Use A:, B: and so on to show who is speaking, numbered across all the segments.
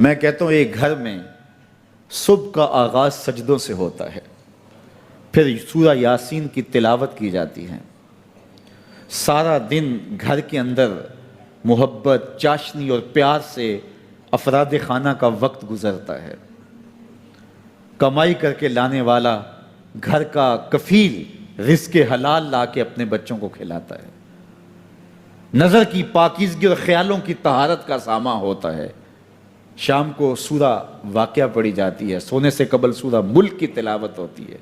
A: میں کہتا ہوں ایک گھر میں صبح کا آغاز سجدوں سے ہوتا ہے، پھر سورہ یاسین کی تلاوت کی جاتی ہے، سارا دن گھر کے اندر محبت، چاشنی اور پیار سے افراد خانہ کا وقت گزرتا ہے۔ کمائی کر کے لانے والا گھر کا کفیل رزق حلال لا کے اپنے بچوں کو کھلاتا ہے، نظر کی پاکیزگی اور خیالوں کی طہارت کا سامان ہوتا ہے۔ شام کو سورہ واقعہ پڑھی جاتی ہے، سونے سے قبل سورہ ملک کی تلاوت ہوتی ہے،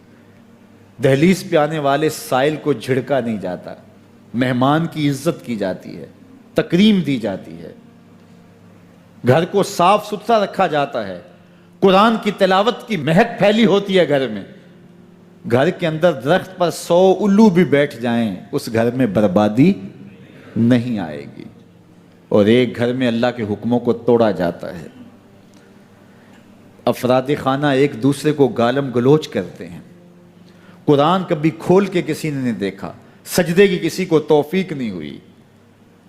A: دہلیز پہ آنے والے سائل کو جھڑکا نہیں جاتا، مہمان کی عزت کی جاتی ہے، تکریم دی جاتی ہے، گھر کو صاف ستھرا رکھا جاتا ہے، قرآن کی تلاوت کی مہک پھیلی ہوتی ہے گھر میں۔ گھر کے اندر درخت پر 100 الو بھی بیٹھ جائیں اس گھر میں بربادی نہیں آئے گی۔ اور ایک گھر میں اللہ کے حکموں کو توڑا جاتا ہے، افراد خانہ ایک دوسرے کو گالم گلوچ کرتے ہیں، قرآن کبھی کھول کے کسی نے نہیں دیکھا، سجدے کی کسی کو توفیق نہیں ہوئی،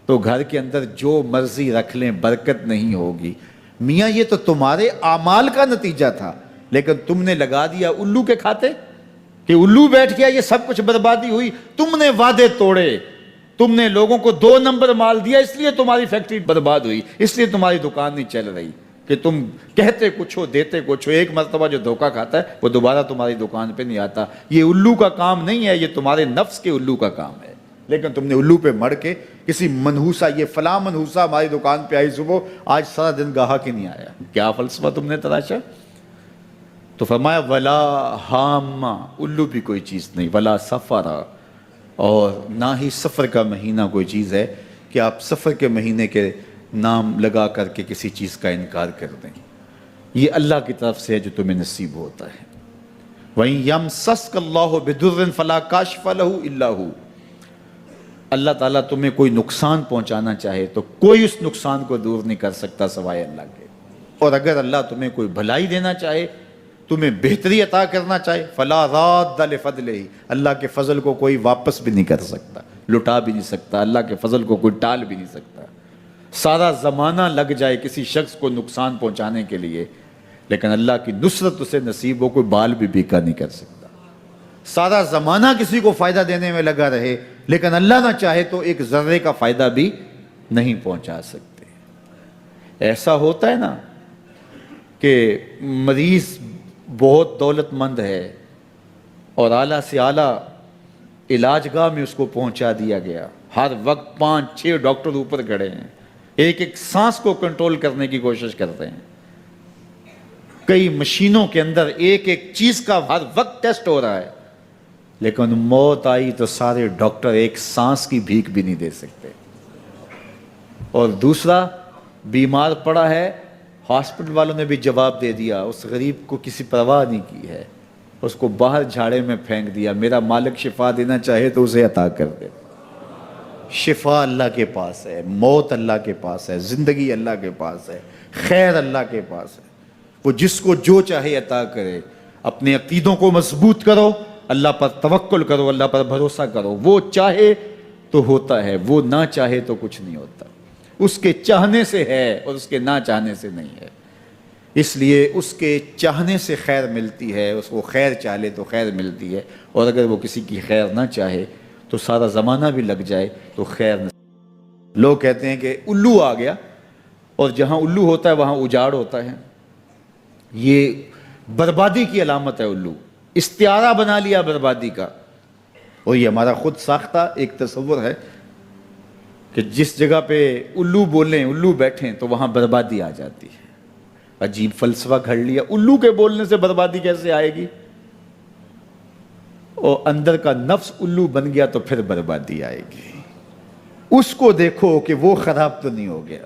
A: تو گھر کے اندر جو مرضی رکھ لیں برکت نہیں ہوگی۔ میاں یہ تو تمہارے اعمال کا نتیجہ تھا، لیکن تم نے لگا دیا الو کے کھاتے کہ الو بیٹھ گیا، یہ سب کچھ بربادی ہوئی۔ تم نے وعدے توڑے، تم نے لوگوں کو 2 نمبر مال دیا، اس لیے تمہاری فیکٹری برباد ہوئی، اس لیے تمہاری دکان نہیں چل رہی، کہ تم کہتے کچھ ہو دیتے کچھ ہو۔ ایک مرتبہ جو دھوکہ کھاتا ہے وہ دوبارہ تمہاری دکان پہ نہیں آتا۔ یہ الو کا کام نہیں ہے، یہ تمہارے نفس کے الو کا کام ہے، لیکن تم نے الو پہ مڑ کے کسی منحوسہ، یہ فلاں منحوسہ ہماری دکان پہ آئی صبح، آج سارا دن گاہک ہی نہیں آیا، کیا فلسفہ تم نے تراشا؟ تو فرمایا ولا حامہ، الو بھی کوئی چیز نہیں، ولا سفرا، اور نہ ہی سفر کا مہینہ کوئی چیز ہے کہ آپ سفر کے مہینے کے نام لگا کر کے کسی چیز کا انکار کر دیں۔ یہ اللہ کی طرف سے ہے جو تمہیں نصیب ہوتا ہے۔ وَإِن يَمْسَسْكَ اللَّهُ بِضُرٍّ فَلَا كَاشِفَ لَهُ إِلَّا هُوَ، اللہ تعالیٰ تمہیں کوئی نقصان پہنچانا چاہے تو کوئی اس نقصان کو دور نہیں کر سکتا سوائے اللہ کے، اور اگر اللہ تمہیں کوئی بھلائی دینا چاہے، تمہیں بہتری عطا کرنا چاہے، فَلَا رَادَّ لِفَضْلِهِ، اللہ کے فضل کو کوئی واپس بھی نہیں کر سکتا، لٹا بھی نہیں سکتا، اللہ کے فضل کو کوئی ٹال بھی نہیں سکتا۔ سارا زمانہ لگ جائے کسی شخص کو نقصان پہنچانے کے لیے، لیکن اللہ کی نصرت اسے نصیب ہو، کوئی بال بھی بیکا نہیں کر سکتا۔ سارا زمانہ کسی کو فائدہ دینے میں لگا رہے، لیکن اللہ نہ چاہے تو ایک ذرے کا فائدہ بھی نہیں پہنچا سکتے۔ ایسا ہوتا ہے نا کہ مریض بہت دولت مند ہے اور اعلیٰ سے اعلیٰ علاج گاہ میں اس کو پہنچا دیا گیا، ہر وقت 5-6 ڈاکٹر اوپر کھڑے ہیں، ایک ایک سانس کو کنٹرول کرنے کی کوشش کرتے ہیں، کئی مشینوں کے اندر ایک ایک چیز کا ہر وقت ٹیسٹ ہو رہا ہے، لیکن موت آئی تو سارے ڈاکٹر ایک سانس کی بھیک بھی نہیں دے سکتے۔ اور دوسرا بیمار پڑا ہے، ہاسپٹل والوں نے بھی جواب دے دیا، اس غریب کو کسی پرواہ نہیں کی ہے، اس کو باہر جھاڑے میں پھینک دیا، میرا مالک شفا دینا چاہے تو اسے عطا کر دے۔ شفا اللہ کے پاس ہے، موت اللہ کے پاس ہے، زندگی اللہ کے پاس ہے، خیر اللہ کے پاس ہے، وہ جس کو جو چاہے عطا کرے۔ اپنے عقیدوں کو مضبوط کرو، اللہ پر توکل کرو، اللہ پر بھروسہ کرو، وہ چاہے تو ہوتا ہے، وہ نہ چاہے تو کچھ نہیں ہوتا، اس کے چاہنے سے ہے اور اس کے نہ چاہنے سے نہیں ہے۔ اس لیے اس کے چاہنے سے خیر ملتی ہے، اس کو خیر چاہے تو خیر ملتی ہے، اور اگر وہ کسی کی خیر نہ چاہے تو سارا زمانہ بھی لگ جائے تو خیر نہ۔ لوگ کہتے ہیں کہ الو آ گیا، اور جہاں الو ہوتا ہے وہاں اجاڑ ہوتا ہے، یہ بربادی کی علامت ہے۔ الو استعارہ بنا لیا بربادی کا، اور یہ ہمارا خود ساختہ ایک تصور ہے کہ جس جگہ پہ الو بولیں، الو بیٹھیں تو وہاں بربادی آ جاتی ہے۔ عجیب فلسفہ گھڑ لیا، الو کے بولنے سے بربادی کیسے آئے گی؟ اور اندر کا نفس الو بن گیا تو پھر بربادی آئے گی۔ اس کو دیکھو کہ وہ خراب تو نہیں ہو گیا۔